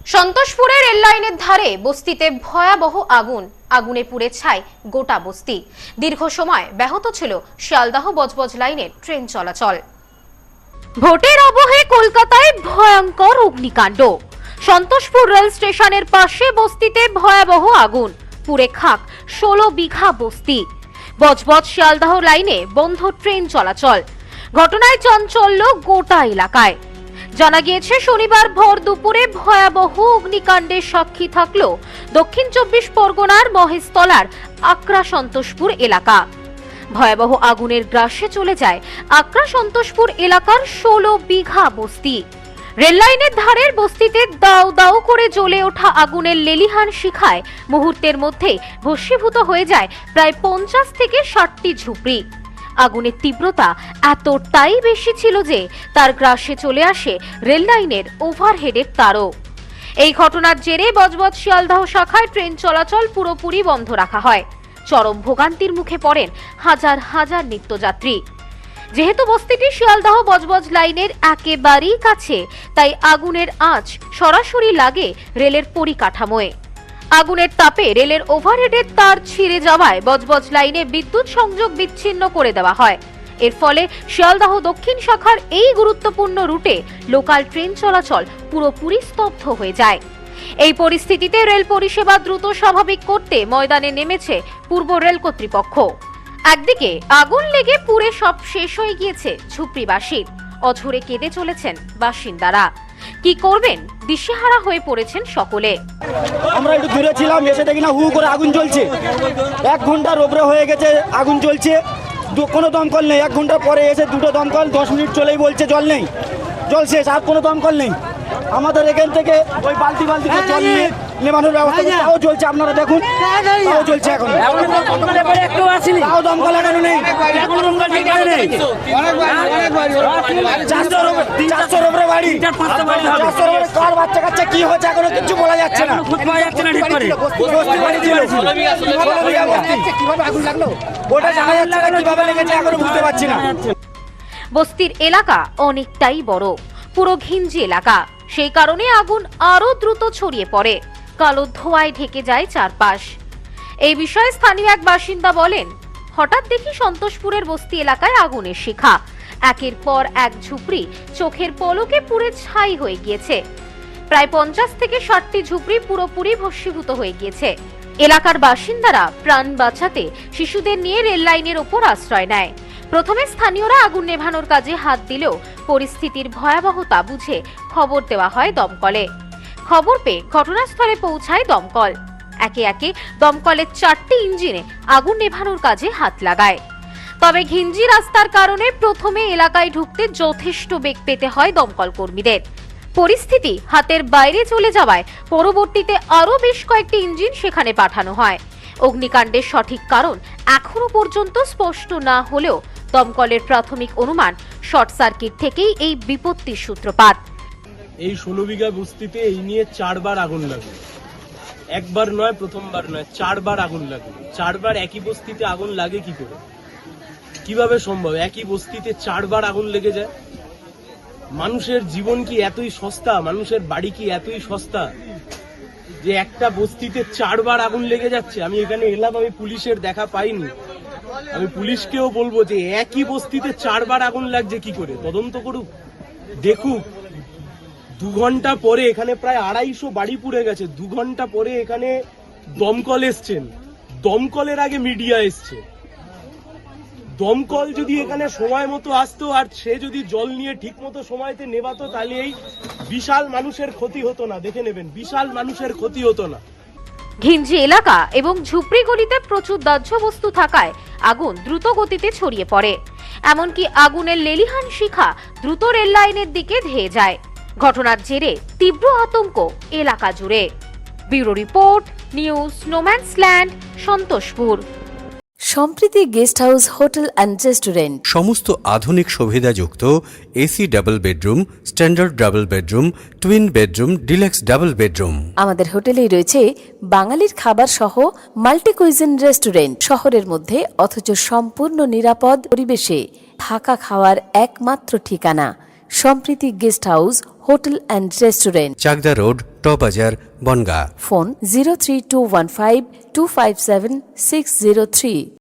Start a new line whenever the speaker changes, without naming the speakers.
সন্তোষপুরের rail লাইনের ধারে বস্তিতে ভয়াবহ আগুনে পুড়ে ছাই গোটা বস্তি। দীর্ঘ সময় ব্যাহত ছিল শিয়ালদাহ বজবজ লাইনের ট্রেন চলাচল। ভোটের আবহে কলকাতায় ভয়ঙ্কর অগ্নিকাণ্ড। সন্তোষপুর রেল স্টেশনের পাশে বস্তিতে ভয়াবহ আগুন, পুড়ে খাক 16 বিঘা বস্তি। বজবজ শিয়ালদাহ লাইনে বন্ধ ট্রেন চলাচল। ঘটনায় চাঞ্চল্য গোটা এলাকায়। জানা গিয়েছে শনিবার ভোর দুপুরে ভয়াবহ অগ্নিকাণ্ডের সাক্ষী থাকলো দক্ষিণ 24 পরগনার মহেশতলার আকরা সন্তোষপুর এলাকা। ভয়াবহ আগুনের গ্রাসে চলে যায় আকরা সন্তোষপুর এলাকার 16 বিঘা বস্তি। রেল লাইনের ধারের বস্তিতে দাউ দাউ করে জ্বলে ওঠা আগুনের লেলিহান শিখায় মুহূর্তের মধ্যেই ভস্মীভূত হয়ে যায় প্রায় 50 থেকে 60টি ঝুপড়ি। আগুনের তীব্রতা এতটাই বেশি ছিল যে তার গ্রাসে চলে আসে রেল লাইনের ওভারহেডের তারও। এই ঘটনার জেরে বজবজ শিয়ালদাহ শাখায় ট্রেন চলাচল পুরোপুরি বন্ধ রাখা হয়। চরম ভোগান্তির মুখে পড়েন হাজার হাজার নিত্যযাত্রী। যেহেতু বস্তিটি শিয়ালদাহ বজবজ লাইনের একেবারেই কাছে, তাই আগুনের আঁচ সরাসরি লাগে রেলের পরিকাঠামোয়। আগুনের তাপে রেলের ওভারহেডের তার ছিঁড়ে যাওয়ায় বজবজ লাইনে বিদ্যুৎ সংযোগ বিচ্ছিন্ন করে দেওয়া হয়। এর ফলে শিয়ালদাহ দক্ষিণ শাখার এই গুরুত্বপূর্ণ রুটে লোকাল ট্রেন চলাচল পুরোপুরি স্তব্ধ হয়ে যায়। এই পরিস্থিতিতে রেল পরিষেবা দ্রুত স্বাভাবিক করতে ময়দানে নেমেছে পূর্ব রেল কর্তৃপক্ষ। একদিকে আগুন লেগে পুড়ে সব শেষ হয়ে গিয়েছে ঝুপড়িবাসীর, অঝরে কেঁদে চলেছেন বাসিন্দারা। কি করবেন দিশেহারা হয়ে পড়েছেন সকলে।
আমরা একটু দূরে ছিলাম, এসে দেখি না হু করে আগুন জ্বলছে। 1 ঘন্টার ওপরে হয়ে গেছে আগুন জ্বলছে, কোনো দমকল নেই। 1 ঘন্টা পরে এসে 2টো দমকল 10 মিনিট চলেই বলছে জল নেই, জল শেষ, আর কোনো দমকল নেই। আমাদের এখান থেকে ওই বালতি করে জল নিয়ে নেমানোর ব্যবস্থা, তাও চলছে, আপনারা দেখুন, তাও চলছে। এখন তাও দমকল এখানে নেই, 400 উপরে বাড়ি, 400 উপরে কার বাচ্চা কাচ্চা কি হচ্ছে এখনো কিছু বলা যাচ্ছে না। কিভাবে আগুন লাগলো ওটা জানা যাচ্ছে না, কিভাবে লেগেছে এখনো বুঝতে পারছি না।
বস্তির এলাকা অনেকটাই বড়, পুরো ঘিঞ্জি এলাকা। সেই কারণে আগুন আরো দ্রুত ছড়িয়ে পড়ে, কালো ধোঁয়ায় ঢেকে যায় চারপাশ। এই বিষয়ে স্থানীয় এক বাসিন্দা বলেন, হঠাৎ দেখি সন্তোষপুরের বস্তি এলাকায় আগুনের শিখা। একের পর এক ঝুপড়ি চোখের পলকে পুড়ে ছাই হয়ে গিয়েছে। প্রায় 50 থেকে 60টি ঝুপড়ি পুরোপুরি ভস্মীভূত হয়ে গিয়েছে। এলাকার বাসিন্দারা প্রাণ বাঁচাতে শিশুদের নিয়ে রেল লাইনের ওপর আশ্রয় নেয়। প্রথমে স্থানীয়রা আগুন নেভানোর কাজে হাত দিলেও পরিস্থিতির ভয়াবহতা বুঝে খবর দেওয়া হয় দমকলে। খবর পেয়ে ঘটনাস্থলে পৌঁছায় দমকল। একে একে দমকলের 4টি ইঞ্জিনে আগুন নেভানোর কাজে হাত লাগায়। তবে ঘিঞ্জি রাস্তার কারণে প্রথমে এলাকায় ঢুকতে যথেষ্ট বেগ পেতে হয় দমকল কর্মীদের। পরিস্থিতি হাতের বাইরে চলে যাওয়ায় পরবর্তীতে আরো বেশ কয়েকটি ইঞ্জিন সেখানে পাঠানো হয়। অগ্নিকাণ্ডের সঠিক কারণ এখনো পর্যন্ত স্পষ্ট না হলেও দমকলের প্রাথমিক অনুমান শর্ট সার্কিট থেকেই এই বিপত্তির সূত্রপাত।
এই 16 বিঘা বস্তিতে এই নিয়ে 4 বার আগুন লাগে। একবার নয়, প্রথমবার নয়, 4 বার আগুন লাগে। 4 বার একই বস্তিতে আগুন লাগে কি করে, কিভাবে সম্ভব? একই বস্তিতে 4 বার আগুন লেগে যায়। মানুষের জীবন কি এতই সস্তা, মানুষের বাড়ি কি এতই সস্তা যে একটা বস্তিতে 4 বার আগুন লেগে যাচ্ছে? আমি এখানে এলাম, আমি পুলিশের দেখা পাইনি। আমি পুলিশকেও বলবো যে একই বস্তিতে 4 বার আগুন লাগছে কি করে, তদন্ত করুক, দেখুক। 2 ঘন্টা পরে এখানে প্রায় 250 বাড়ি পুড়ে গেছে। 2 ঘন্টা পরে এখানে দমকল এসছেন, দমকলের আগে মিডিয়া এসছে। দমকল যদি এখানে সময় মতো আসতো আর সে যদি জল নিয়ে ঠিক মতো সময়তে নেবাতো, তাহলে এই বিশাল মানুষের ক্ষতি হতো না। দেখে নেবেন, বিশাল মানুষের ক্ষতি হতো না।
ঘিঞ্জি এলাকা এবং ঝুপড়িগুলিতে প্রচুর দাহ্য বস্তু থাকায় আগুন দ্রুত গতিতে ছড়িয়ে পড়ে। এমনকি আগুনের লেলিহান শিখা দ্রুত রেল লাইনের দিকে ধেয়ে যায়। ঘটনার জেরে তীব্র আতঙ্ক এলাকা জুড়ে। ব্যুরো রিপোর্ট, নিউজ স্নোম্যান্সল্যান্ড, Santoshpur.
Sampriti guest house hotel and restaurant,
সমস্ত আধুনিক সুবিধাযুক্ত AC double bedroom, standard double bedroom, twin bedroom, deluxe double bedroom.
আমাদের হোটেলেই রয়েছে বাঙালির খাবার সহ মাল্টি কুইজিন রেস্টুরেন্ট। শহরের মধ্যে অথচ সম্পূর্ণ নিরাপদ পরিবেশে থাকা খাওয়ার একমাত্র ঠিকানা Sampriti guest house hotel and restaurant,
Chakdah road, টবাজার, বনগাঁ।
ফোন 03215 257 603।